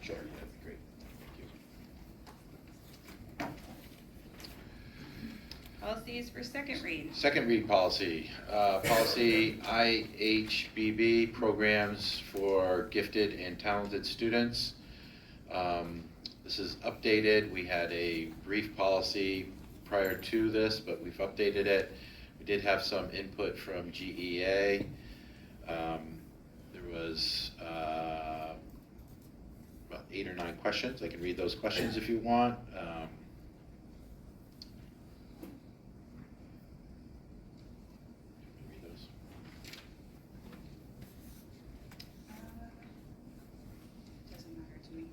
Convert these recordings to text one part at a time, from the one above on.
Sure, that'd be great. Thank you. Policies for second read. Second read policy. Policy IHBB, programs for gifted and talented students. This is updated. We had a brief policy prior to this, but we've updated it. We did have some input from GEA. There was about 8 or 9 questions. I can read those questions if you want. Read those. Doesn't matter to me.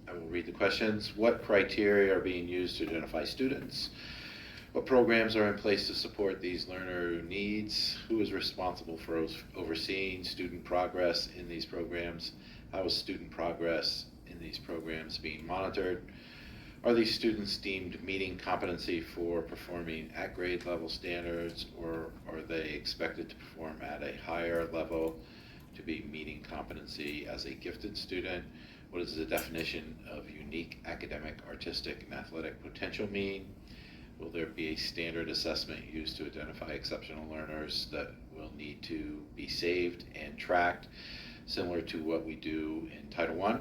I will read the questions. What criteria are being used to identify students? What programs are in place to support these learner needs? Who is responsible for overseeing student progress in these programs? How is student progress in these programs being monitored? Are these students deemed meeting competency for performing at grade level standards, or are they expected to perform at a higher level to be meeting competency as a gifted student? What does the definition of unique academic, artistic, and athletic potential mean? Will there be a standard assessment used to identify exceptional learners that will need to be saved and tracked, similar to what we do in Title I?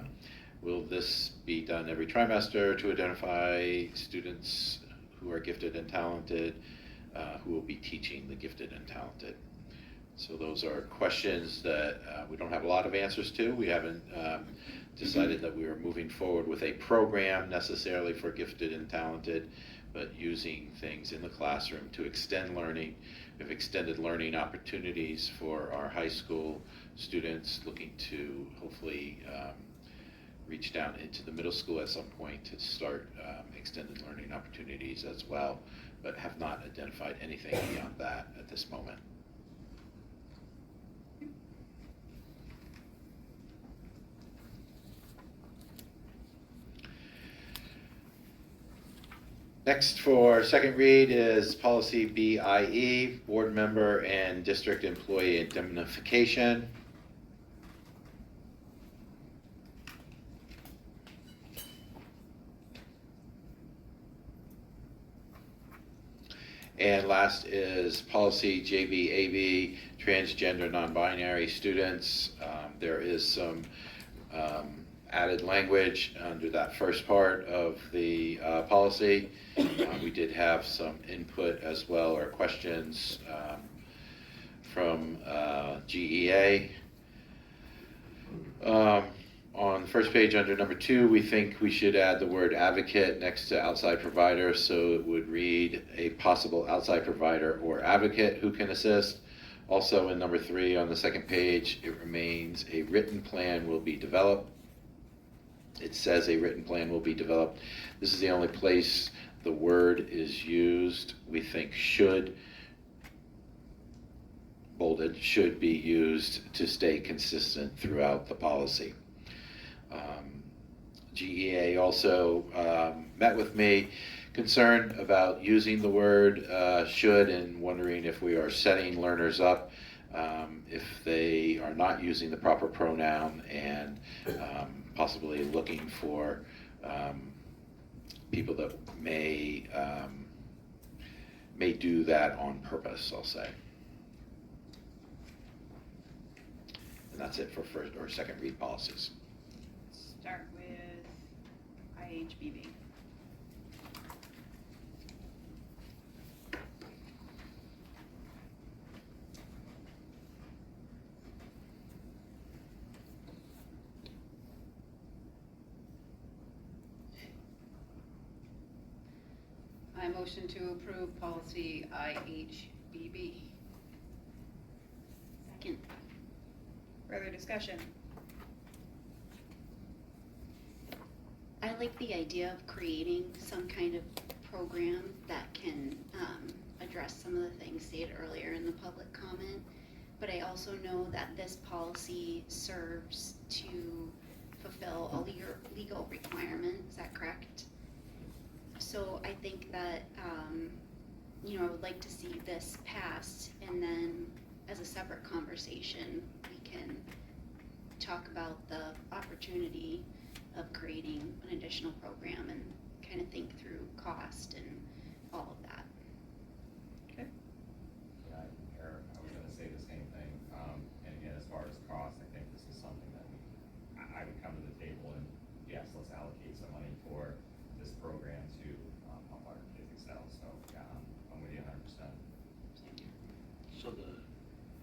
Will this be done every trimester to identify students who are gifted and talented, who will be teaching the gifted and talented? So those are questions that we don't have a lot of answers to. We haven't decided that we are moving forward with a program necessarily for gifted and talented, but using things in the classroom to extend learning. We have extended learning opportunities for our high school students, looking to hopefully reach down into the middle school at some point to start extended learning opportunities as well, but have not identified anything beyond that at this moment. Next for second read is policy BIE, board member and district employee indemnification. And last is policy JBAB, transgender non-binary students. There is some added language under that first part of the policy. We did have some input as well, or questions from GEA. On the first page under number 2, we think we should add the word advocate next to outside provider, so it would read a possible outside provider or advocate who can assist. Also in number 3 on the second page, it remains a written plan will be developed. It says a written plan will be developed. This is the only place the word is used. We think should, bolded, should be used to stay consistent throughout the policy. GEA also met with me, concerned about using the word should and wondering if we are setting learners up if they are not using the proper pronoun, and possibly looking for people that may do that on purpose, I'll say. And that's it for first or second read policies. Start with IHBB. I motion to approve policy IHBB. Second. Further discussion? I like the idea of creating some kind of program that can address some of the things stated earlier in the public comment, but I also know that this policy serves to fulfill a legal requirement. Is that correct? So I think that, I would like to see this passed, and then as a separate conversation, we can talk about the opportunity of creating an additional program and kind of think through cost and all of that. Okay. Yeah, Eric, I was gonna say the same thing, and again, as far as cost, I think this is something that I would come to the table and, yes, let's allocate some money for this program to, help our kids excel, so, yeah, I'm with you 100%.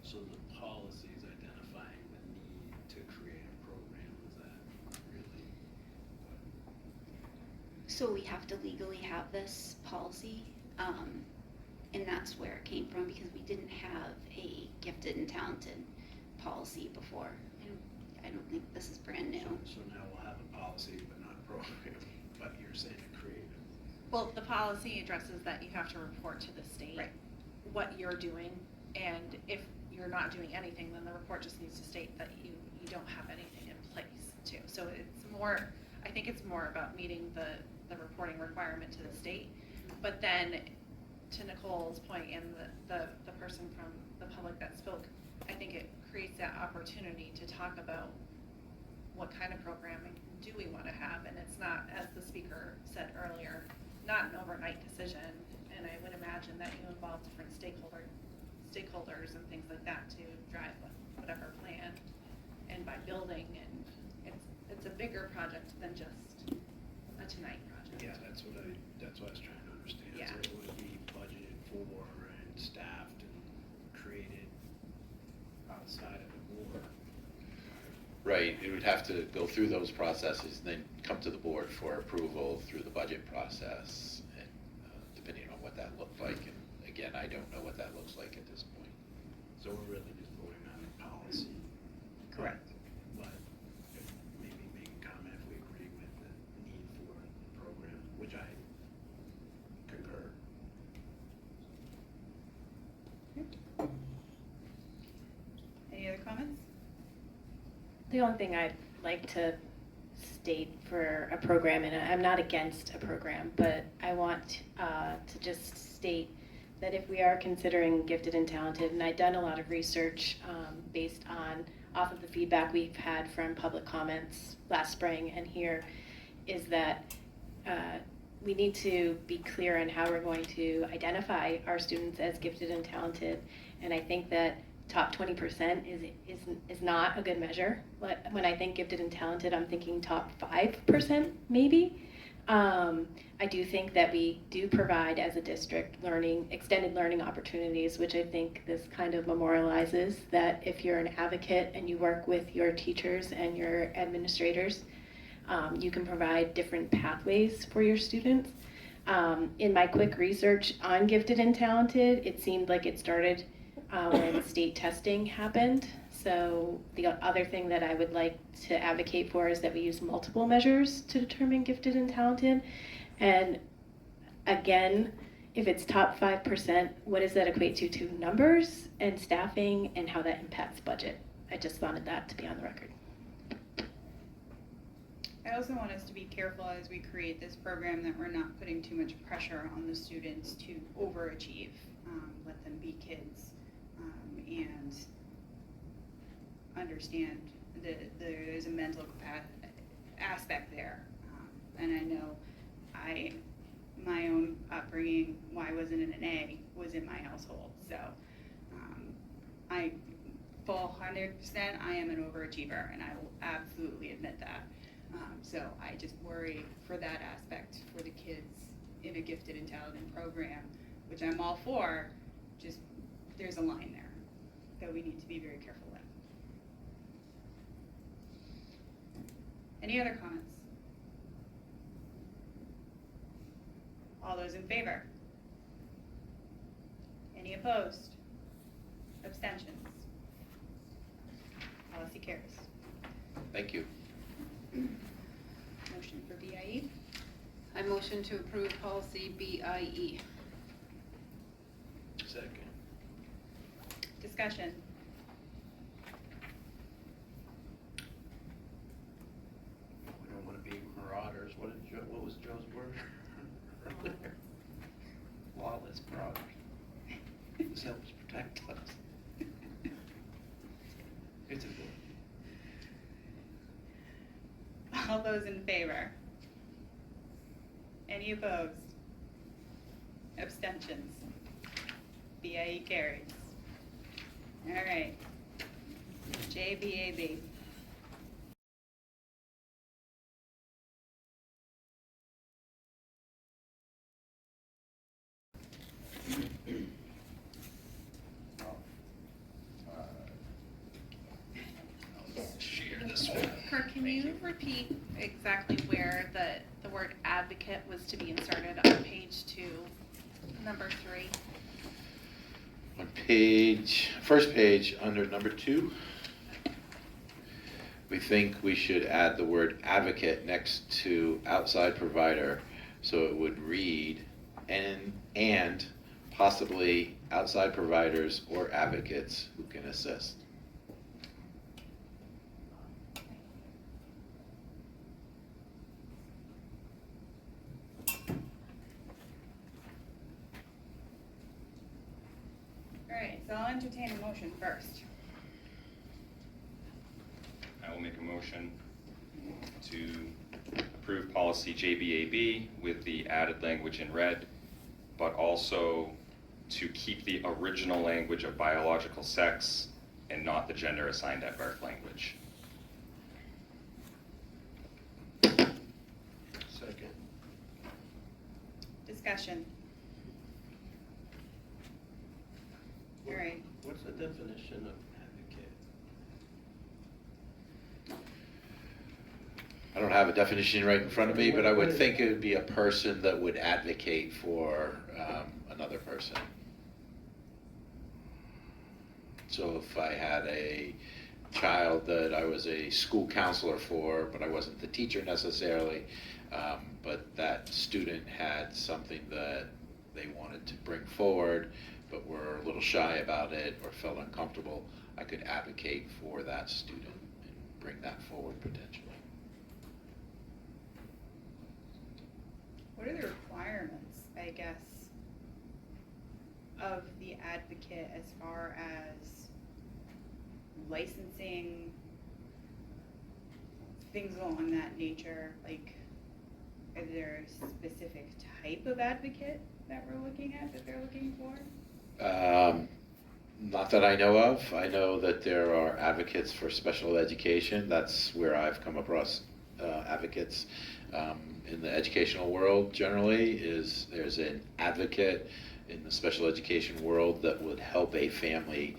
So the policy is identifying the need to create a program, is that really So we have to legally have this policy, and that's where it came from, because we didn't have a gifted and talented policy before. I don't think this is brand new. so now we'll have a policy but not a program, but you're saying to create it. Well, the policy addresses that you have to report to the state Right. what you're doing, and if you're not doing anything, then the report just needs to state that you don't have anything in place too. So it's more, I think it's more about meeting the reporting requirement to the state. But then, to Nicole's point and the person from the public that spoke, I think it creates that opportunity to talk about what kind of programming do we want to have, and it's not, as the speaker said earlier, not an overnight decision, and I would imagine that you involve different stakeholders and things like that to drive whatever plan, and by building, and it's a bigger project than just a tonight project. Yeah, that's what I was trying to understand. Yeah. So it would be budgeted for and staffed and created outside of the board. Right, it would have to go through those processes and then come to the board for approval through the budget process, and depending on what that looked like. And again, I don't know what that looks like at this point. So we're really just voting on the policy. Correct. But maybe make a comment if we agree with the need for the program, which I concur. Any other comments? The only thing I'd like to state for a program, and I'm not against a program, but I want to just state that if we are considering gifted and talented, and I've done a lot of research based off of the feedback we've had from public comments last spring and here, is that we need to be clear on how we're going to identify our students as gifted and talented, and I think that top 20% is not a good measure. When I think gifted and talented, I'm thinking top 5% maybe. I do think that we do provide as a district extended learning opportunities, which I think this kind of memorializes that if you're an advocate and you work with your teachers and your administrators, you can provide different pathways for your students. In my quick research on gifted and talented, it seemed like it started when state testing happened. So the other thing that I would like to advocate for is that we use multiple measures to determine gifted and talented. And again, if it's top 5%, what does that equate to numbers and staffing and how that impacts budget? I just wanted that to be on the record. I also want us to be careful as we create this program that we're not putting too much pressure on the students to overachieve. Let them be kids and understand that there's a mental aspect there. And I know my own upbringing, why I wasn't in an A, was in my household. So I full 100%, I am an overachiever, and I will absolutely admit that. So I just worry for that aspect for the kids in a gifted and talented program, which I'm all for, just there's a line there that we need to be very careful with. Any other comments? All those in favor? Any opposed? Abstentions? Policy carries. Thank you. Motion for BIE? I motion to approve policy BIE. Second. Discussion. All those in favor? Any opposed? Abstentions? BIE carries. All right. JBAB. Share this one. Kirk, can you repeat exactly where the word advocate was to be inserted on page 2, number 3? On first page, under number 2, we think we should add the word advocate next to outside provider, so it would read, and possibly outside providers or advocates who can assist. All right, so I'll entertain a motion first. I will make a motion to approve policy JBAB with the added language in red, but also to keep the original language of biological sex and not the gender assigned at birth language. Second. Discussion. All right. What's the definition of advocate? I don't have a definition right in front of me, but I would think it would be a person that would advocate for another person. So if I had a child that I was a school counselor for, but I wasn't the teacher necessarily, but that student had something that they wanted to bring forward, but were a little shy about it or felt uncomfortable, I could advocate for that student and bring that forward potentially. What are the requirements, I guess, of the advocate as far as licensing, things along that nature? Like, is there a specific type of advocate that we're looking at, that they're looking for? Not that I know of. I know that there are advocates for special education. That's where I've come across advocates in the educational world generally. There's an advocate in the special education world that would help a family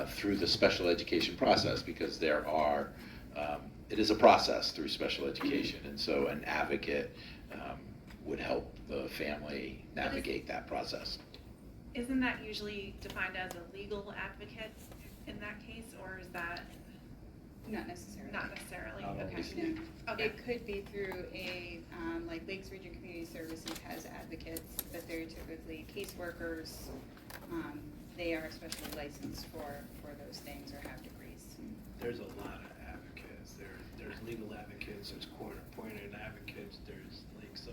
through the special education process, because it is a process through special education, and so an advocate would help the family navigate that process. Isn't that usually defined as a legal advocate in that case, or is that Not necessarily. not necessarily? No. Okay. No. Okay. It could be through like Lakes Region Community Services has advocates, but they're typically caseworkers. They are especially licensed for those things or have degrees. There's a lot of advocates. There's legal advocates, there's court-appointed advocates, there's like, so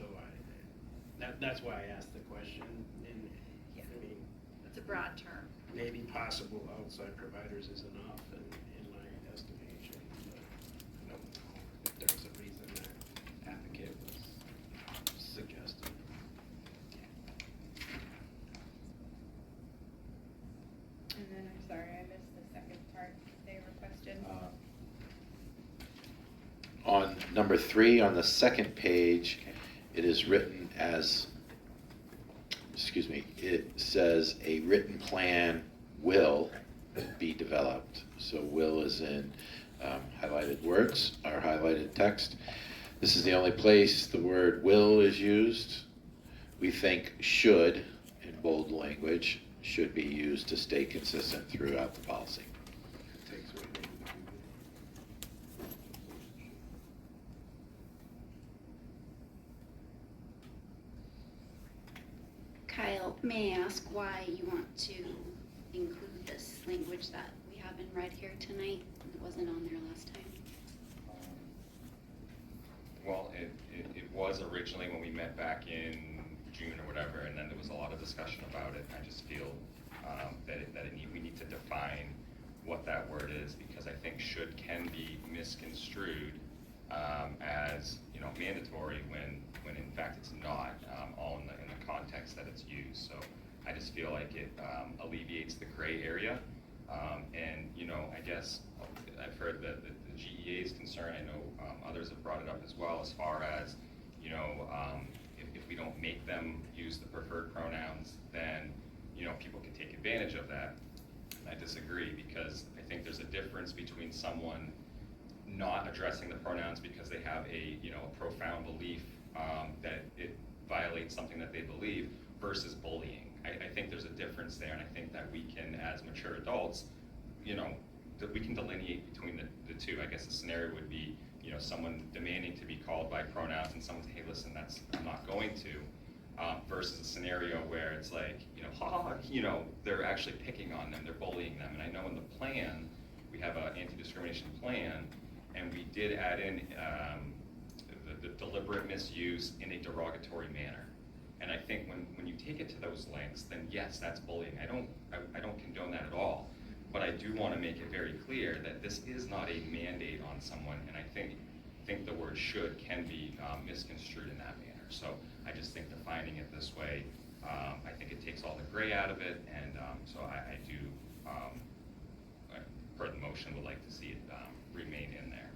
that's why I asked the question. And Yeah. I mean, It's a broad term. maybe possible outside providers is enough in my estimation, but I don't know if there's a reason that advocate was suggested. And then, I'm sorry, I missed the second part they requested. On number 3, on the second page, it is written as, it says a written plan will be developed. So will is in highlighted words or highlighted text. This is the only place the word will is used. We think should, in bold language, should be used to stay consistent throughout the policy. Takes away the Kyle, may I ask why you want to include this language that we have in red here tonight? It wasn't on there last time. Well, it was originally when we met back in June or whatever, and then there was a lot of discussion about it. I just feel we need to define what that word is, because I think should can be misconstrued as, you know, mandatory when in fact it's not, all in the context that it's used. So I just feel like it alleviates the gray area. And, you know, I guess I've heard that the GEA's concern, I know others have brought it up as well, as far as, you know, if we don't make them use the preferred pronouns, then, you know, people can take advantage of that. I disagree, because I think there's a difference between someone not addressing the pronouns because they have a, you know, a profound belief that it violates something that they believe, versus bullying. I think there's a difference there, and I think that we can, as mature adults, you know, that we can delineate between the two. I guess the scenario would be, you know, someone demanding to be called by pronouns and someone say, hey, listen, I'm not going to, versus a scenario where it's like, you know, you know, they're actually picking on them, they're bullying them. And I know in the plan, we have an anti-discrimination plan, and we did add in the deliberate misuse in a derogatory manner. And I think when you take it to those lengths, then yes, that's bullying. I don't condone that at all. But I do want to make it very clear that this is not a mandate on someone, and I think the word should can be misconstrued in that manner. So I just think defining it this way, I think it takes all the gray out of it, and so I do, per the motion, would like to see it remain in there.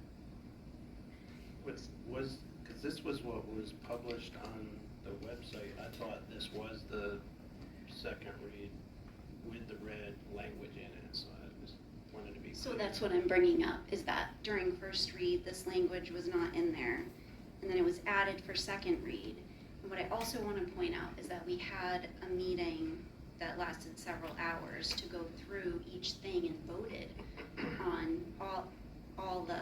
Because this was what was published on the website. I thought this was the second read with the red language in it, so I just wanted to be clear. So that's what I'm bringing up, is that during first read, this language was not in there, and then it was added for second read. And what I also want to point out is that we had a meeting that lasted several hours to go through each thing and voted on all the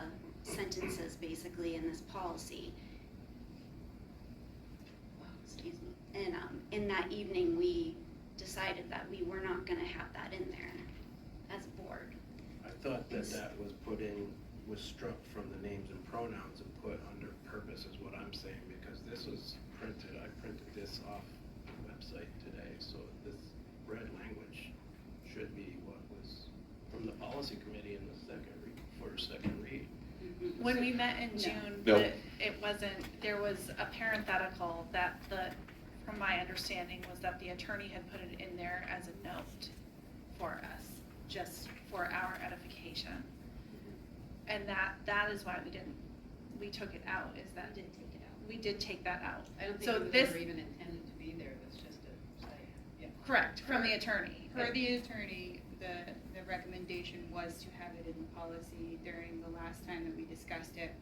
sentences basically in this policy. Excuse me. And in that evening, we decided that we were not going to have that in there as a board. I thought that was struck from the names and pronouns and put under purpose is what I'm saying, because this was printed, I printed this off the website today, so this red language should be what was from the policy committee in the second read. When we met in No. June, No. it wasn't, there was a parenthetical that from my understanding, was that the attorney had put it in there as a note for us, just for our edification. And that is why we took it out, is that. We did take it out. We did take that out. I don't think So it was this- ever even intended to be there, it was just a site, yeah. Correct, from the attorney. Per the attorney, the recommendation was to have it in the policy. During the last time that we discussed it,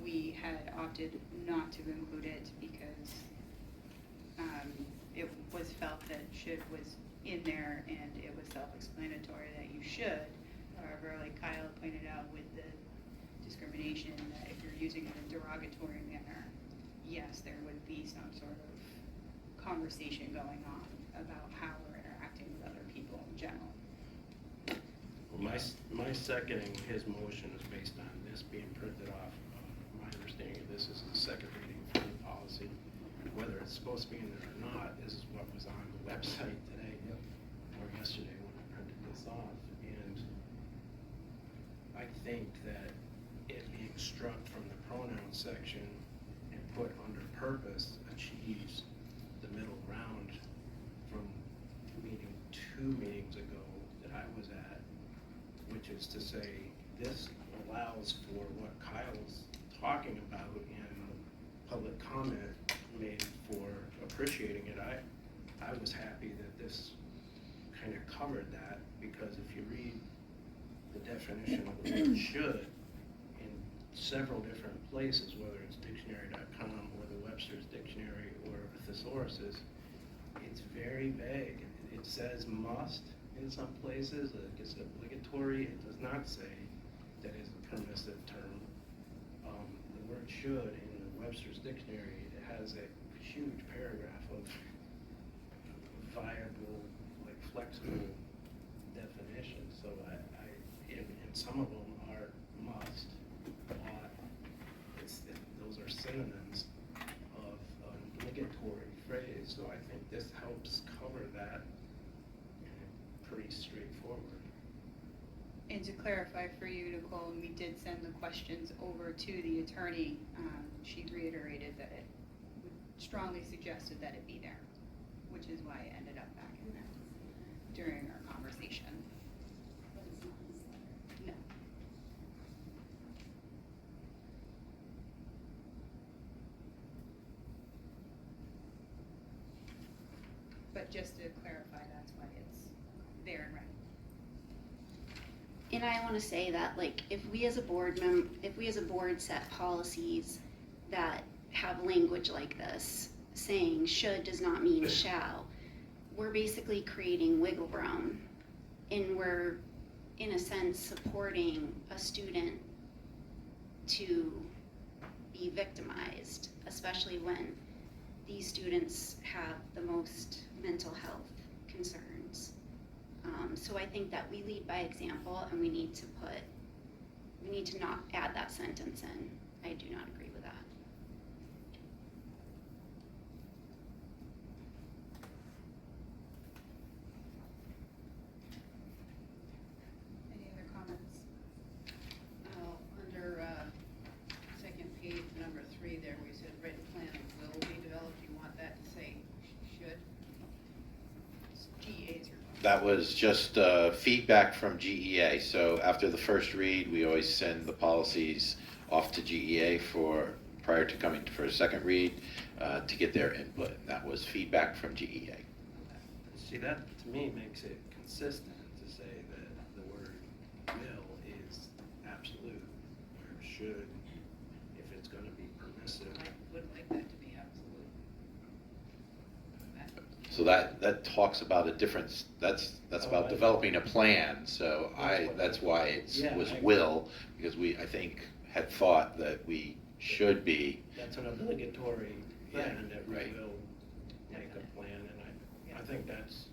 we had opted not to include it because it was felt that should was in there, and it was self-explanatory that you should. However, like Kyle pointed out with the discrimination, that if you're using it in a derogatory manner, yes, there would be some sort of conversation going on about how we're interacting with other people in general. Well, my seconding his motion is based on this being printed off. My understanding of this is the second reading for the policy. Whether it's supposed to be in there or not, this is what was on the website today or yesterday when I printed this off. And I think that it being struck from the pronoun section and put under purpose achieves the middle ground from two meetings ago that I was at, which is to say this allows for what Kyle's talking about in public comment made for appreciating it. I was happy that this kind of covered that, because if you read the definition of the word should in several different places, whether it's dictionary.com or the Webster's Dictionary or thesaurus's, it's very vague. It says must in some places, it's obligatory. It does not say that it's a permissive term. The word should in the Webster's Dictionary, it has a huge paragraph of viable, like flexible definitions. So and some of them are must, ought. Those are synonyms of an obligatory phrase. So I think this helps cover that, and it's pretty straightforward. And to clarify for you, Nicole, we did send the questions over to the attorney. She reiterated that it strongly suggested that it be there, which is why it ended up back in there during our conversation. No. But just to clarify, that's why it's there in red. And I want to say that, like, if we as a board set policies that have language like this, saying should does not mean shall, we're basically creating wiggle room, and we're, in a sense, supporting a student to be victimized, especially when these students have the most mental health concerns. So I think that we lead by example, and we need to not add that sentence in. I do not agree with that. Any other comments? Under second page, number 3 there, we said written plan will be developed. You want that to say should? GEA's your. That was just feedback from GEA. So after the first read, we always send the policies off to GEA prior to coming for a second read to get their input. And that was feedback from GEA. See, that to me makes it consistent to say that the word will is absolute, where should, if it's gonna be permissive. I would like that to be absolute. So that talks about a difference, that's about developing a plan, so that's why it was will, because I think, had thought that we should be. That's an obligatory, and that we Right. will make a plan, and I think that's,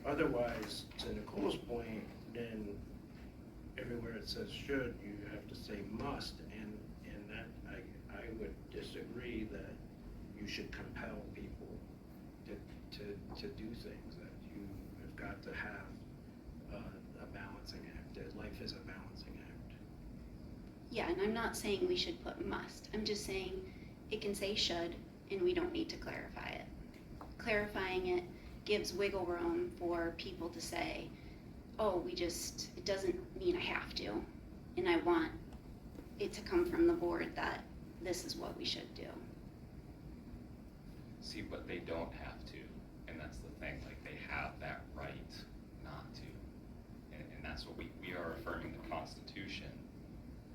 otherwise, to Nicole's point, then everywhere it says should, you have to say must, and that, I would disagree that you should compel people to do things, that you have got to have a balancing act, that life is a balancing act. Yeah, and I'm not saying we should put must. I'm just saying it can say should, and we don't need to clarify it. Clarifying it gives wiggle room for people to say, oh, it doesn't mean I have to, and I want it to come from the board that this is what we should do. See, but they don't have to, and that's the thing, like, they have that right not to. And that's what we are affirming the Constitution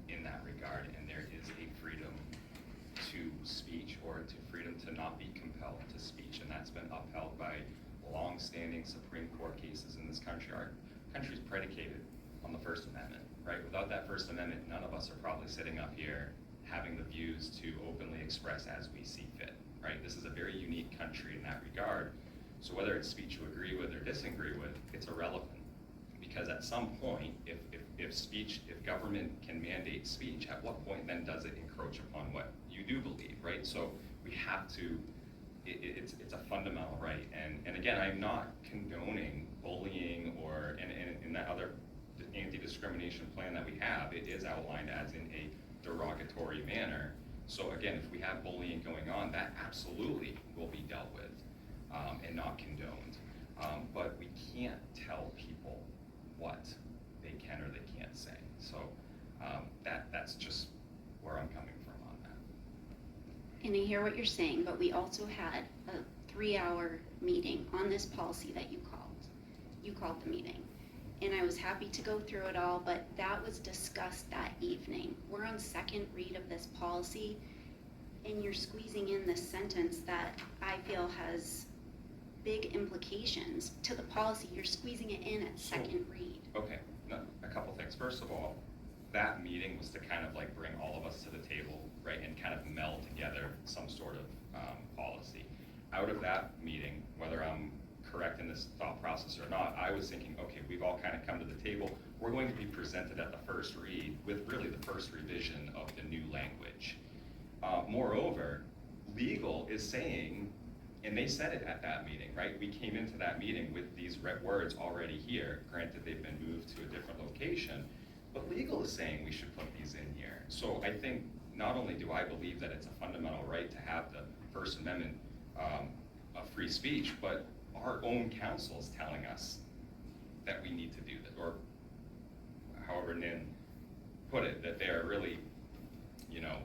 in that regard, and there is a freedom to speech, or to freedom to not be compelled to speech, and that's been upheld by long-standing Supreme Court cases in this country. Our country's predicated on the First Amendment, right? Without that First Amendment, none of us are probably sitting up here having the views to openly express as we see fit, right? This is a very unique country in that regard. So whether it's speech you agree with or disagree with, it's irrelevant. Because at some point, if government can mandate speech, at what point then does it encroach upon what you do believe, right? So we have to, it's a fundamental right. And again, I'm not condoning bullying or, and in that other anti-discrimination plan that we have, it is outlined as in a derogatory manner. So again, if we have bullying going on, that absolutely will be dealt with and not condoned. But we can't tell people what they can or they can't say. So that's just where I'm coming from on that. And I hear what you're saying, but we also had a 3-hour meeting on this policy that you called. You called the meeting. And I was happy to go through it all, but that was discussed that evening. We're on second read of this policy, and you're squeezing in this sentence that I feel has big implications to the policy. You're squeezing it in at second read. Okay, no, a couple things. First of all, that meeting was to kind of like bring all of us to the table, right, and kind of meld together some sort of policy. Out of that meeting, whether I'm correct in this thought process or not, I was thinking, okay, we've all kind of come to the table. We're going to be presented at the first read with really the first revision of the new language. Moreover, legal is saying, and they said it at that meeting, right? We came into that meeting with these words already here. Granted, they've been moved to a different clarification, but legal is saying we should put these in here. So I think not only do I believe that it's a fundamental right to have the First Amendment of free speech, but our own counsel is telling us that we need to do that, or however Nin put it, that they are really, you know,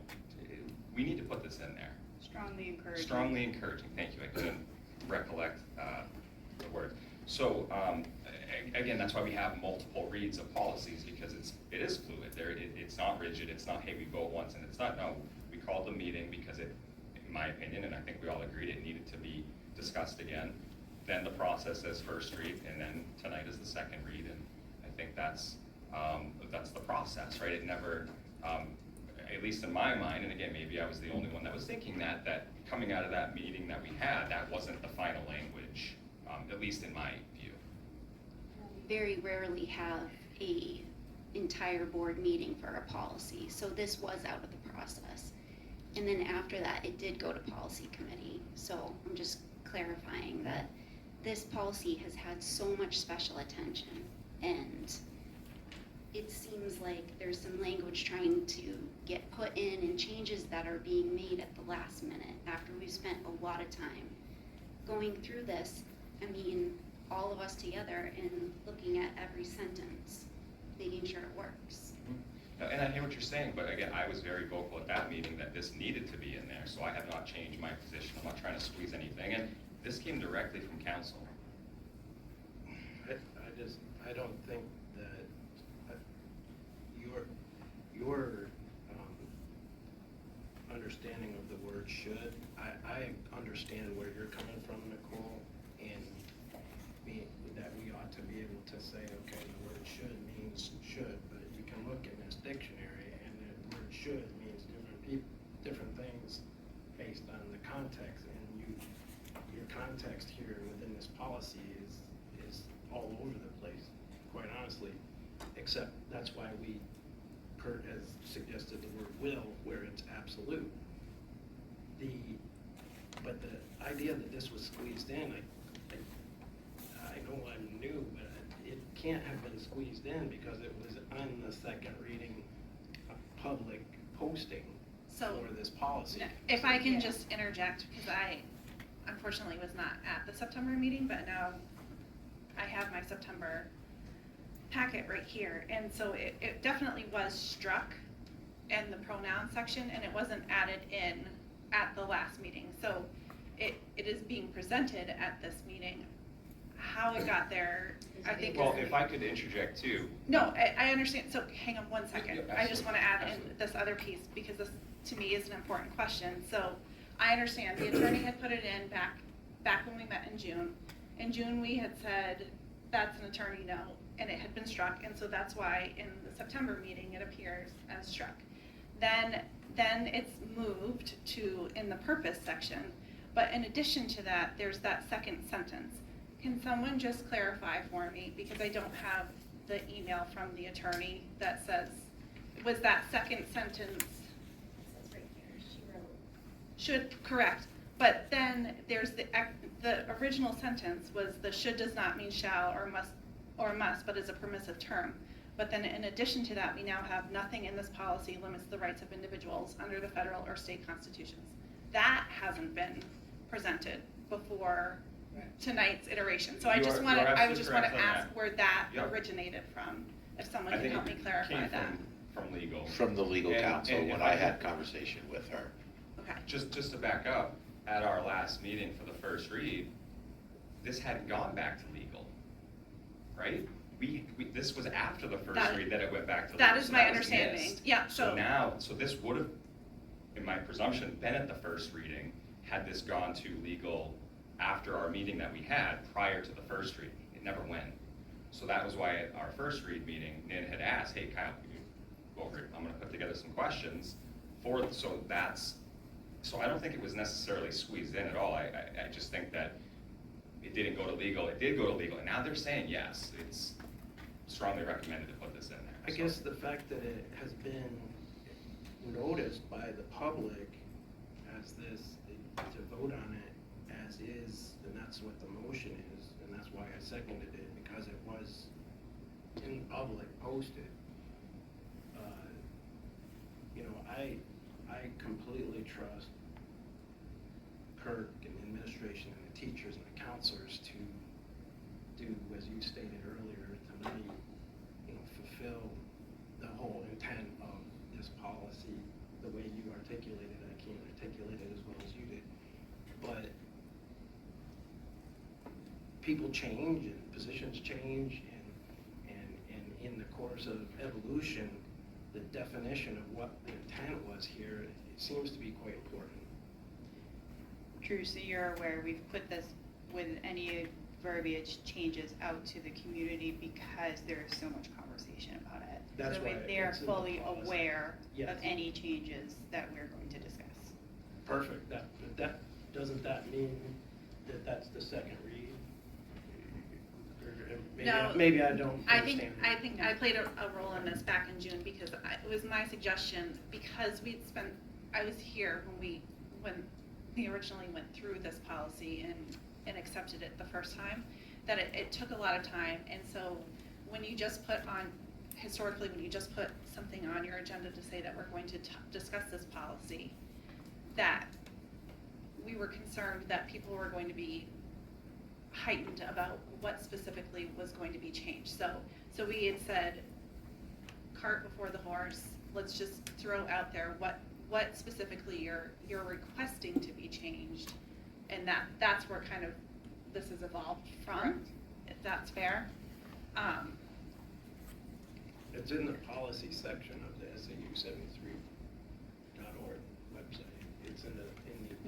we need to put this in there. Strongly encouraging. Strongly encouraging, thank you, I couldn't recollect the word. So, again, that's why we have multiple reads of policies, because it is fluid. It's not rigid, it's not, hey, we vote once and it's not, no. We called the meeting because it, in my opinion, and I think we all agreed it needed to be discussed again. Then the process as first read, and then tonight is the second read, and I think that's the process, right? It never, at least in my mind, and again, maybe I was the only one that was thinking that coming out of that meeting that we had, that wasn't the final language, at least in my view. We very rarely have a entire board meeting for a policy, so this was out of the process. And then after that, it did go to policy committee, so I'm just clarifying that this policy has had so much special attention, and it seems like there's some language trying to get put in and changes that are being made at the last minute after we've spent a lot of time going through this. I mean, all of us together and looking at every sentence, making sure it works. No, and I hear what you're saying, but again, I was very vocal at that meeting that this needed to be in there, so I have not changed my position. I'm not trying to squeeze anything in. This came directly from council. I don't think that your understanding of the word should, I understand where you're coming from, Nicole, and that we ought to be able to say, okay, the word should means should, but you can look in this dictionary and the word should means different things based on the context, and your context here within this policy is all over the place, quite honestly, except that's why Kurt has suggested the word will, where it's absolute. But the idea that this was squeezed in, I know I'm new, but it can't have been squeezed in because it was on the second reading public posting So, for this policy. if I can just interject, because I unfortunately was not at the September meeting, but now I have my September packet right here, and so it definitely was struck in the pronoun section, and it wasn't added in at the last meeting, so it is being presented at this meeting. How it got there, I think. Well, if I could interject too. No, I understand, so hang on one second. Yeah, I just want to add in absolutely. this other piece, because this, to me, is an important question. So, I understand, the attorney had put it in back when we met in June. In June, we had said, that's an attorney note, and it had been struck, and so that's why in the September meeting, it appears as struck. Then it's moved to in the purpose section, but in addition to that, there's that second sentence. Can someone just clarify for me, because I don't have the email from the attorney that says, was that second sentence? It says right here, she wrote. Should, correct, but then there's the original sentence was the should does not mean shall or must, but is a permissive term. But then in addition to that, we now have nothing in this policy limits the rights of individuals under the federal or state constitutions. That hasn't been presented before tonight's iteration. So I You just are- want you are to absolutely ask correct on where that. that Yep. originated from, if someone I can think help me it clarify came that. from legal. From the legal And- counsel and when if I I had could- conversation with her. Okay. Just to back up, at our last meeting for the first read, this hadn't gone back to legal, right? This was after the first That- read that it went back to legal. That is so my was understanding. missed. Yeah, So so- now, so this would have, in my presumption, been at the first reading, had this gone to legal after our meeting that we had prior to the first read. It never went. So that was why at our first read meeting, Nan had asked, hey Kyle, can you go over it? I'm gonna put together some questions so I don't think it was necessarily squeezed in at all. I just think that it didn't go to legal. It did go to legal, and now they're saying yes, it's strongly recommended to put this in there. I So- guess the fact that it has been noticed by the public as this, to vote on it as is, and that's what the motion is, and that's why I seconded it, because it was in public posted, you know, I completely trust Kirk and the administration and the teachers and the counselors to do, as you stated earlier tonight, you know, fulfill the whole intent of this policy the way you articulated it. I can't articulate it as well as you did, but people change and positions change, and in the course of evolution, the definition of what the intent was here, it seems to be quite important. Drew, so you're aware we've put this with any verbiage changes out to the community because there's so much conversation about it. That's so why they're it's in the fully policy. aware Yes. of any changes that we're going to discuss. Perfect. Doesn't that mean that that's the second read? Or No, maybe I don't I understand. think I played a role in this back in June because it was my suggestion, because I was here when we originally went through this policy and accepted it the first time, that it took a lot of time. And so when you just historically, when you just put something on your agenda to say that we're going to discuss this policy, that we were concerned that people were going to be heightened about what specifically was going to be changed. So we had said, cart before the horse, let's just throw out there what specifically you're requesting to be changed, and that's where kind of this has evolved from. Correct. If that's fair. It's in the policy section of the SAU73.org website. It's in the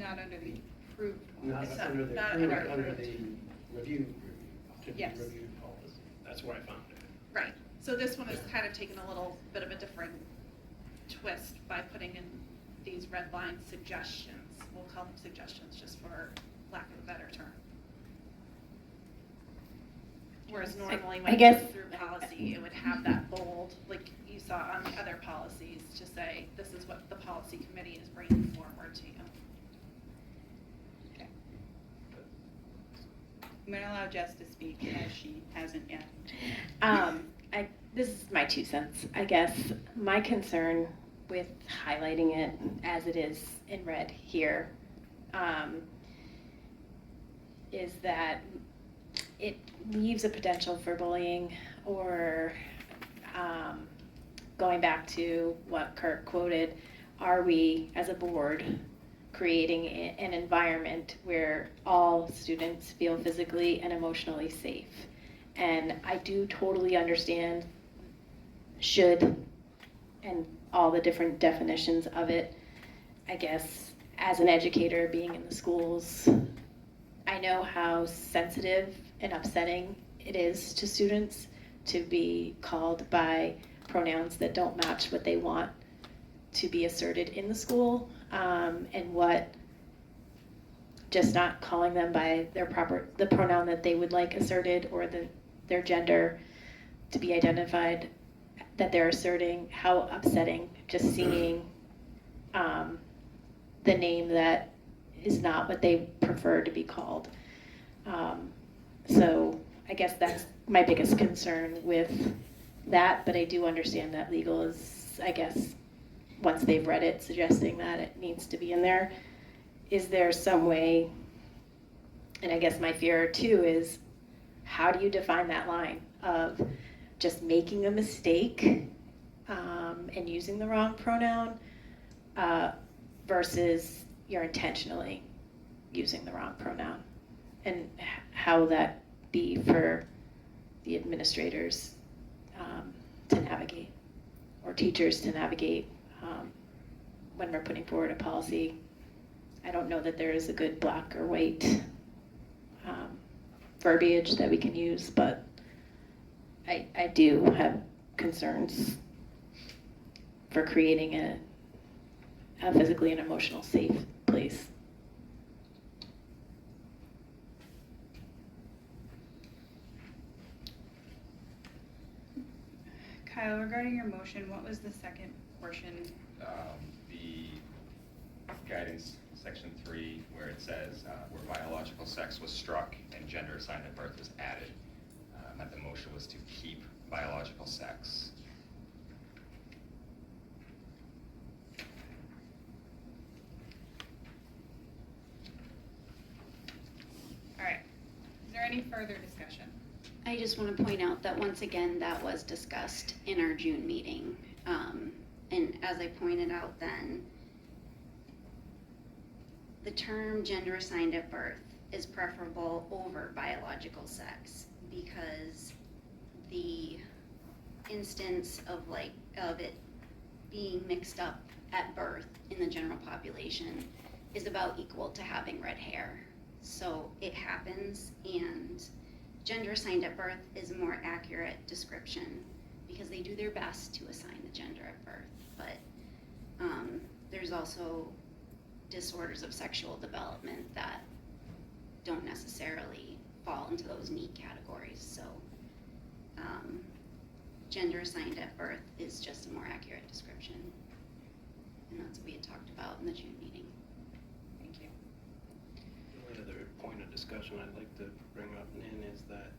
Not under the approved not It's under the not approved, under under the review to be Yes. reviewed policy. That's where I found it. Right, so this one is kind of taking a little bit of a different twist by putting in these red line suggestions. We'll call them suggestions just for lack of a better term. Whereas normally I when you guess- go through policy, it would have that bold, like you saw on the other policies, to say, this is what the policy committee is bringing forward to you. Okay. I'm gonna allow Jess to speak as she hasn't yet. This is my 2 cents, I guess. My concern with highlighting it as it is in red here is that it leaves a potential for bullying, or going back to what Kirk quoted, are we as a board creating an environment where all students feel physically and emotionally safe? And I do totally understand should and all the different definitions of it. I guess as an educator being in the schools, I know how sensitive and upsetting it is to students to be called by pronouns that don't match what they want to be asserted in the school, and what just not calling them by the pronoun that they would like asserted, or their gender to be identified that they're asserting, how upsetting just seeing the name that is not what they prefer to be called. So I guess that's my biggest concern with that, but I do understand that legal is, I guess, once they've read it, suggesting that it needs to be in there. Is there some way, and I guess my fear too is, how do you define that line of just making a mistake and using the wrong pronoun versus you're intentionally using the wrong pronoun? And how will that be for the administrators to navigate, or teachers to navigate when we're putting forward a policy? I don't know that there is a good black or white verbiage that we can use, but I do have concerns for creating a physically and emotional safe place. Kyle, regarding your motion, what was the second portion? The guidance, section 3, where it says, where biological sex was struck and gender assigned at birth was added, meant the motion was to keep biological sex. All right, is there any further discussion? I just want to point out that once again, that was discussed in our June meeting. And as I pointed out then, the term gender assigned at birth is preferable over biological sex because the instance of it being mixed up at birth in the general population is about equal to having red hair. So it happens, and gender assigned at birth is a more accurate description because they do their best to assign the gender at birth. But there's also disorders of sexual development that don't necessarily fall into those neat categories. So gender assigned at birth is just a more accurate description. And that's what we had talked about in the June meeting. Thank you. The only other point of discussion I'd like to bring up, Nin, is that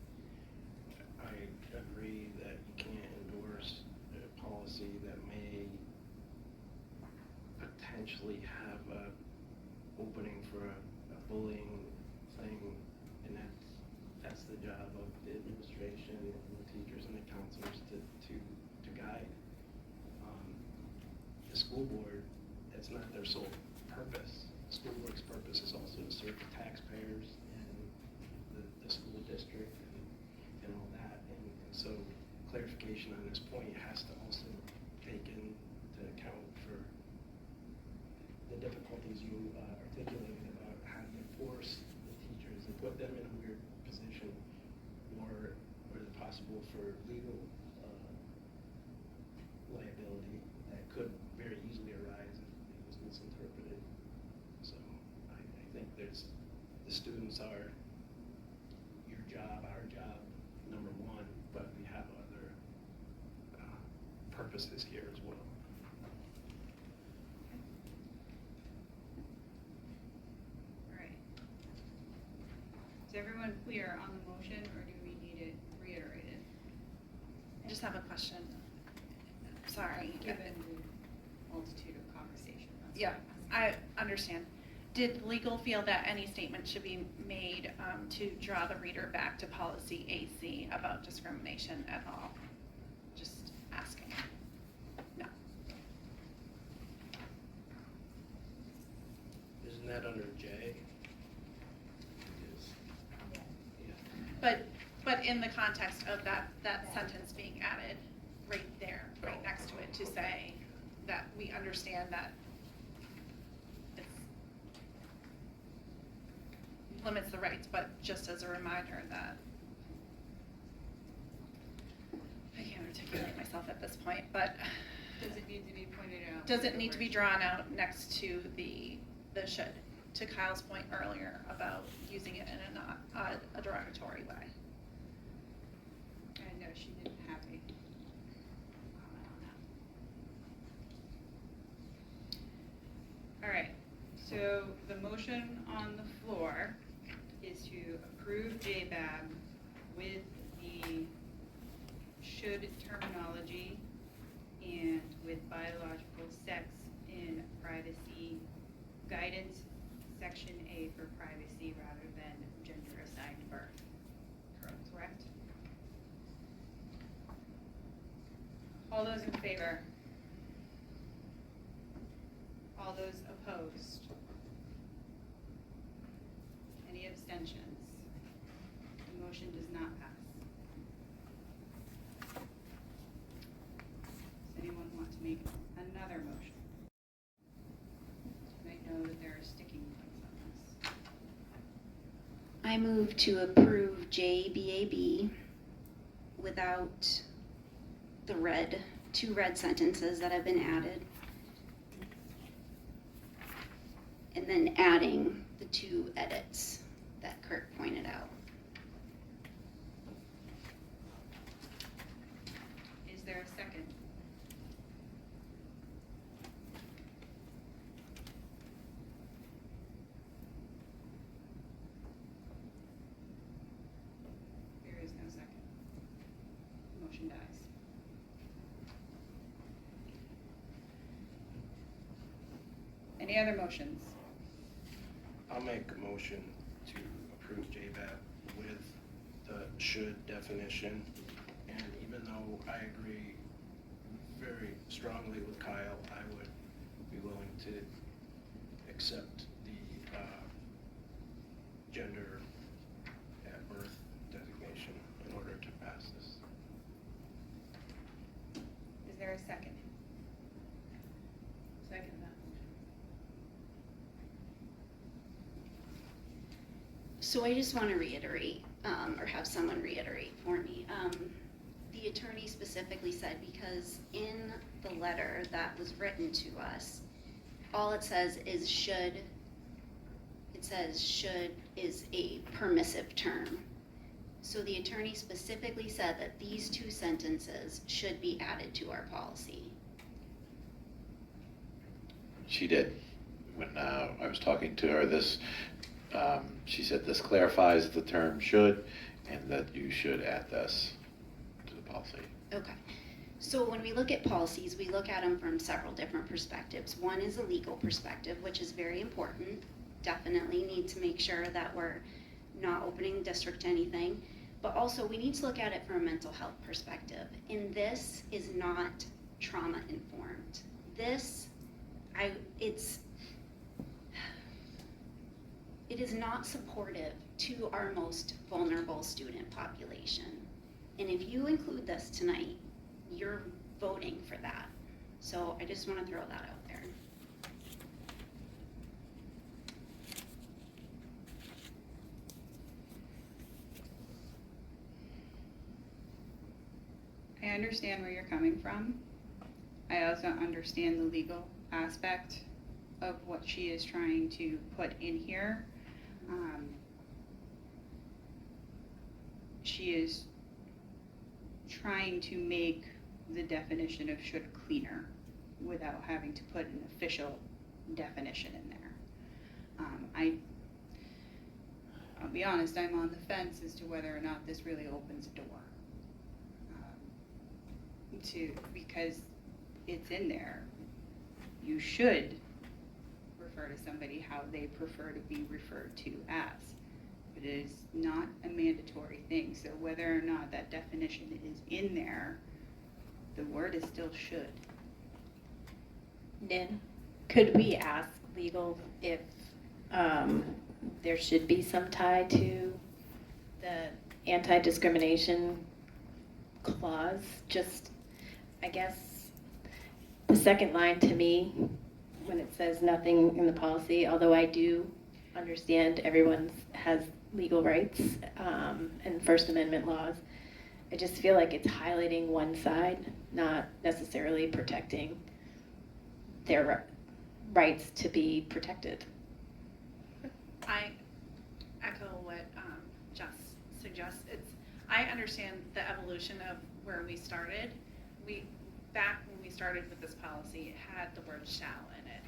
I agree that you can't endorse a policy that may potentially have a opening for a bullying thing, and that's the job of the administration and the teachers and the counselors to guide. The school board, that's not their sole purpose. The school board's purpose is also to serve the taxpayers and the school district and all that. And so clarification on this point has to also take into account for the difficulties you articulated about how to force the teachers and put them in a weird position, or is it possible for legal liability that could very easily arise if it was misinterpreted. So I think the students are your job, our job, number one, but we have other purposes here as well. All right. Is everyone clear on the motion, or do we need it reiterated? I just have a question. Sorry. Given the multitude of conversation. that's Yeah, why I understand. Did legal feel that any statement should be made to draw the reader back to policy AC about discrimination at all? Just asking. No. Isn't that under J? It is. Yeah. But in the context of that sentence being added right there, right next to it, to say that we understand that it limits the rights, but just as a reminder that I can't articulate myself at this point, but Does it need to be pointed out? does it need to be drawn out next to the should, to Kyle's point earlier about using it in a derogatory way? I know she didn't have a comment on that. All right, so the motion on the floor is to approve JBAB with the should terminology and with biological sex in privacy guidance, section A for privacy rather than gender assigned birth. Correct? All those in favor? All those opposed? Any abstentions? The motion does not pass. Does anyone want to make another motion? I know that there are sticking points on this. I move to approve JBAB without the two red sentences that have been added. And then adding the two edits that Kirk pointed out. Is there a second? There is no second. Motion dies. Any other motions? I'll make a motion to approve JBAB with the should definition. And even though I agree very strongly with Kyle, I would be willing to accept the gender at birth designation in order to pass this. Is there a second? Second that. So I just want to reiterate, or have someone reiterate for me. The attorney specifically said, because in the letter that was written to us, all it says is should. It says should is a permissive term. So the attorney specifically said that these two sentences should be added to our policy. She did. When I was talking to her, she said this clarifies the term should, and that you should add this to the policy. Okay. So when we look at policies, we look at them from several different perspectives. One is a legal perspective, which is very important. Definitely need to make sure that we're not opening district to anything. But also we need to look at it from a mental health perspective. And this is not trauma informed. It is not supportive to our most vulnerable student population. And if you include this tonight, you're voting for that. So I just want to throw that out there. I understand where you're coming from. I also understand the legal aspect of what she is trying to put in here. She is trying to make the definition of should cleaner without having to put an official definition in there. I'll be honest, I'm on the fence as to whether or not this really opens a door. Because it's in there. You should refer to somebody how they prefer to be referred to as. But it is not a mandatory thing, so whether or not that definition is in there, the word is still should. Nin, could we ask legal if there should be some tie to the anti-discrimination clause? Just, I guess, the second line to me, when it says nothing in the policy, although I do understand everyone has legal rights and First Amendment laws, I just feel like it's highlighting one side, not necessarily protecting their rights to be protected. I echo what Jess suggests. I understand the evolution of where we started. Back when we started with this policy, it had the word shall in it.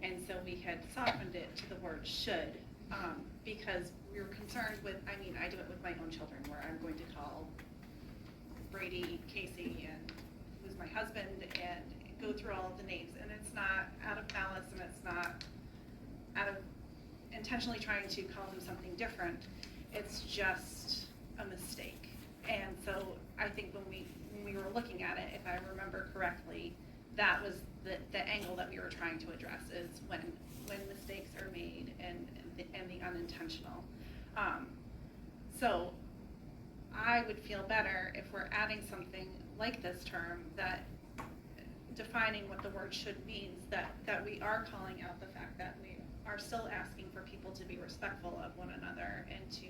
And so we had softened it to the word should, because we were concerned with, I do it with my own children, where I'm going to call Brady, Casey, and who's my husband, and go through all of the names. And it's not out of malice, and it's not out of intentionally trying to call them something different. It's just a mistake. And so I think when we were looking at it, if I remember correctly, that was the angle that we were trying to address, is when mistakes are made and the unintentional. So I would feel better if we're adding something like this term, that defining what the word should means, that we are calling out the fact that we are still asking for people to be respectful of one another and to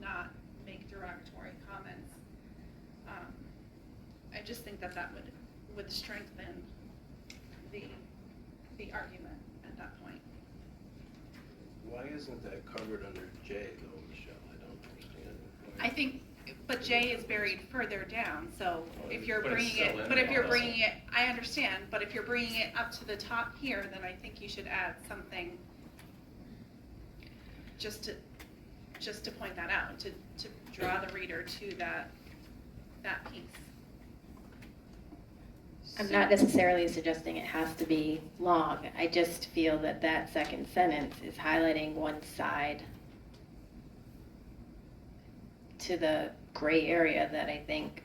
not make derogatory comments. I just think that would strengthen the argument at that point. Why isn't that covered under J though, Michelle? I don't understand. I think, but J is buried further down, so if you're But it's bringing still it, in but the if you're policy. bringing it, I understand, but if you're bringing it up to the top here, then I think you should add something just to point that out, to draw the reader to that piece. I'm not necessarily suggesting it has to be long. I just feel that that second sentence is highlighting one side to the gray area that I think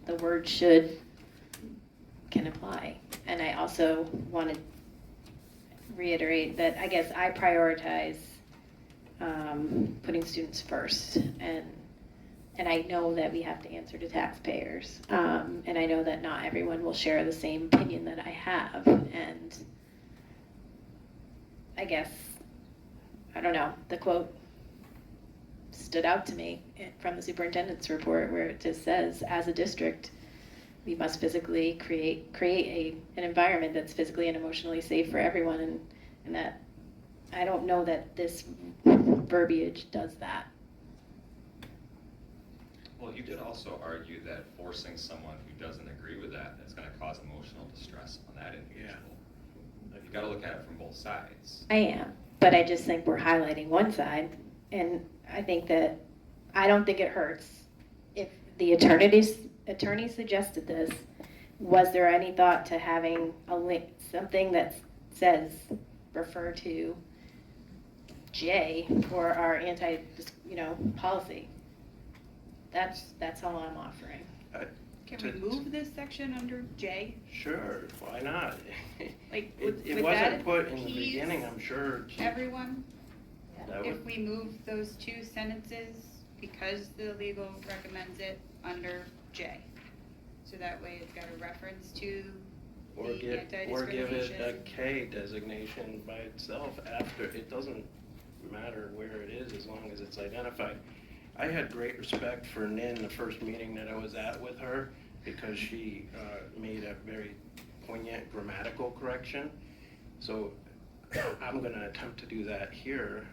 the word should can apply. And I also want to reiterate that I guess I prioritize putting students first, and I know that we have to answer to taxpayers, and I know that not everyone will share the same opinion that I have, and I guess, I don't know, the quote stood out to me from the superintendent's report where it just says, as a district, we must physically create an environment that's physically and emotionally safe for everyone, and that I don't know that this verbiage does that. Well, you did also argue that forcing someone who doesn't agree with that is going to cause emotional distress on that individual. You got to look at it from both sides. I am, but I just think we're highlighting one side, and I don't think it hurts if the attorney suggested this. Was there any thought to having a link, something that says refer to J for our policy? That's all I'm offering. Can we move this section under J? Sure, why not? Like, It would wasn't that put in the appease beginning, I'm sure. everyone? That If would- we move those two sentences, because the legal recommends it under J? So that way it's got a reference to Or the give it a anti-discrimination. K designation by itself after, it doesn't matter where it is as long as it's identified. I had great respect for Nin the first meeting that I was at with her because she made a very poignant grammatical correction. So I'm going to attempt to do that here.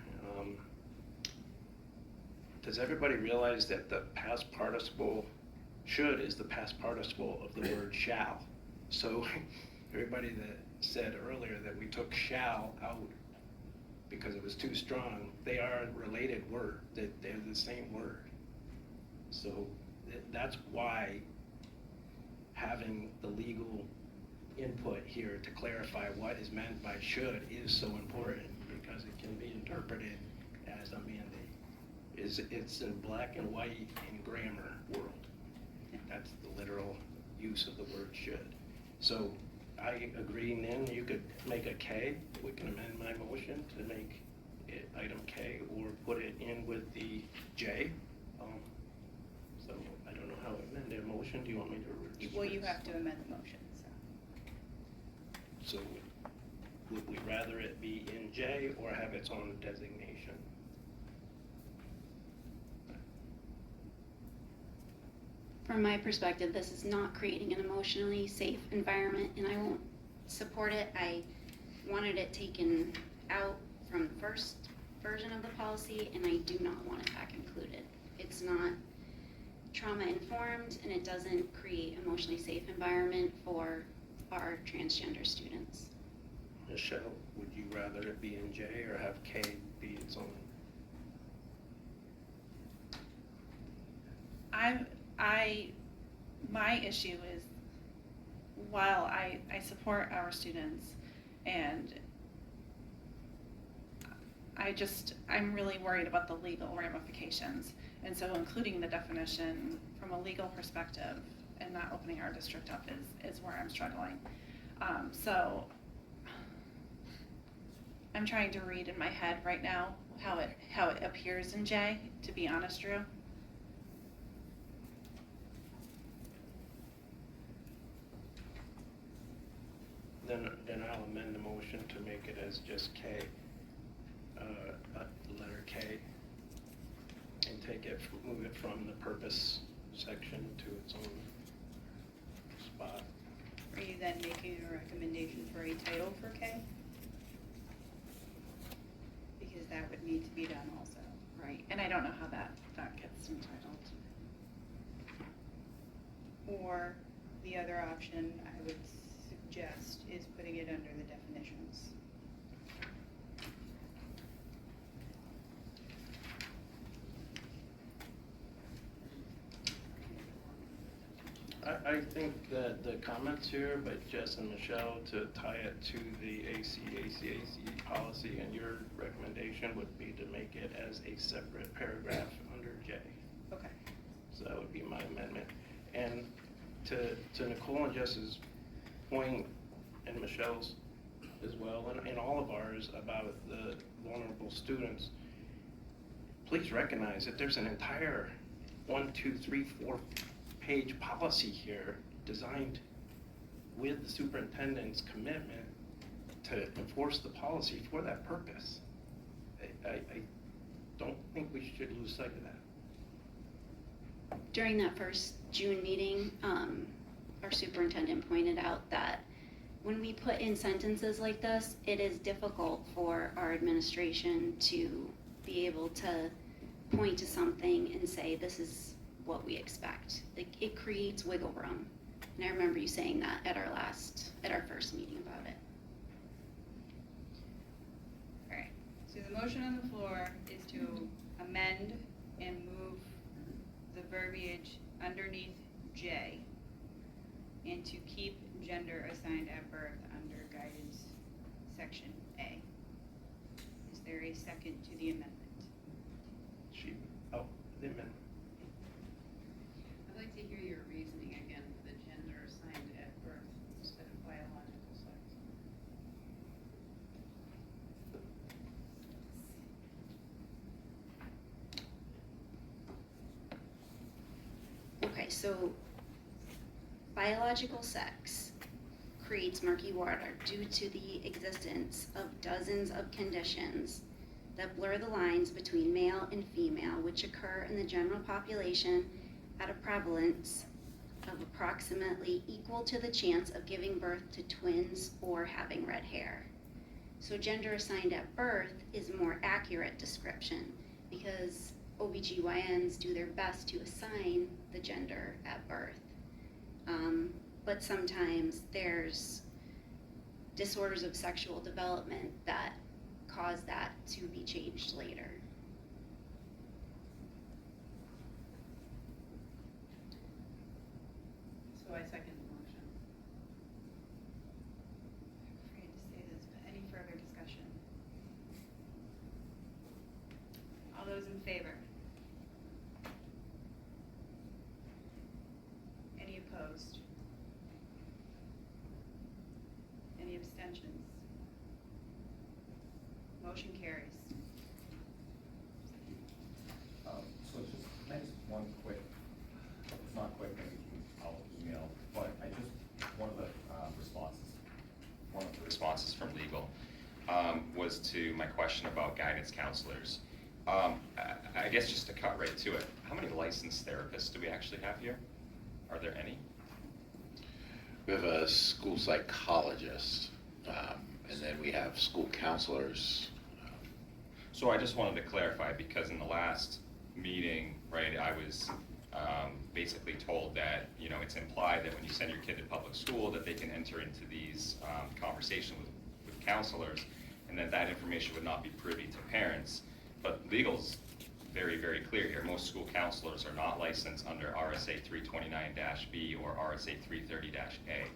Does everybody realize that the past participle should is the past participle of the word shall? So everybody that said earlier that we took shall out because it was too strong, they are a related word, that they're the same word. So that's why having the legal input here to clarify what is meant by should is so important, because it can be interpreted as a mandate. It's in black and white in grammar world. That's the literal use of the word should. So I agree, Nin, you could make a K. We can amend my motion to make it item K, or put it in with the J. So I don't know how to amend a motion. Do you want me to? Well, you have to amend the motion, so. So would we rather it be in J or have its own designation? From my perspective, this is not creating an emotionally safe environment, and I won't support it. I wanted it taken out from the first version of the policy, and I do not want it back included. It's not trauma-informed, and it doesn't create an emotionally safe environment for our transgender students. Michelle, would you rather it be in J or have K be its own? My issue is, while I support our students, and I'm really worried about the legal ramifications. And so including the definition from a legal perspective and not opening our district up is where I'm struggling. So I'm trying to read in my head right now how it appears in J, to be honest, Drew. Then I'll amend the motion to make it as just K, letter K, and move it from the purpose section to its own spot. Are you then making a recommendation for a title for K? Because that would need to be done also. Right, and I don't know how that gets entitled. Or the other option I would suggest is putting it under the definitions. I think that the comments here by Jess and Michelle to tie it to the ACAC policy and your recommendation would be to make it as a separate paragraph under J. Okay. So that would be my amendment. And to Nicole and Jess's point, and Michelle's as well, and all of ours about the vulnerable students, please recognize that there's an entire 1, 2, 3, 4-page policy here designed with the superintendent's commitment to enforce the policy for that purpose. I don't think we should lose sight of that. During that first June meeting, our superintendent pointed out that when we put in sentences like this, it is difficult for our administration to be able to point to something and say, this is what we expect. Like, it creates wiggle room. And I remember you saying that at our first meeting about it. All right, so the motion on the floor is to amend and move the verbiage underneath J and to keep gender assigned at birth under guidance section A. Is there a second to the amendment? The amendment. I'd like to hear your reasoning again for the gender assigned at birth instead of biological sex. Okay, so biological sex creates murky water due to the existence of dozens of conditions that blur the lines between male and female, which occur in the general population at a prevalence of approximately equal to the chance of giving birth to twins or having red hair. So gender assigned at birth is a more accurate description because OBGYNs do their best to assign the gender at birth. But sometimes there's disorders of sexual development that cause that to be changed later. So I second the motion. I'm afraid to say this, but any further discussion? All those in favor? Any opposed? Any abstentions? Motion carries. So just next one quick, it's not quick, maybe I'll email, but I just, one of the responses from legal was to my question about guidance counselors. I guess just to cut right to it, how many licensed therapists do we actually have here? Are there any? We have a school psychologist, and then we have school counselors. So I just wanted to clarify, because in the last meeting, right, I was basically told that, you know, it's implied that when you send your kid to public school that they can enter into these conversations with counselors, and that information would not be privy to parents. But legal's very, very clear here. Most school counselors are not licensed under RSA 329-B or RSA 330-A.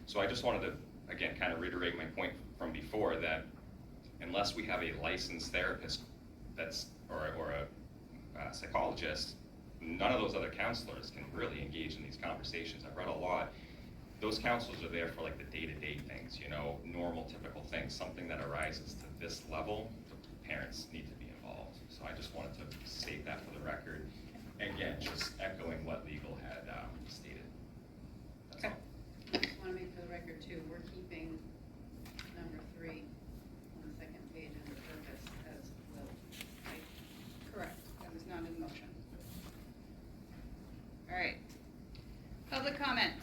So I just wanted to, again, kind of reiterate my point from before that unless we have a licensed therapist or a psychologist, none of those other counselors can really engage in these conversations. I've read a lot. Those counselors are there for like the day-to-day things, you know, normal, typical things. Something that arises to this level, the parents need to be involved. So I just wanted to state that for the record. Again, just echoing what legal had stated. That's Okay. all. Just want to make for the record too, we're keeping number 3 on the second page under purpose as will. Right? Correct, that was not in the motion. All right, public comment.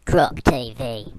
Crop TV.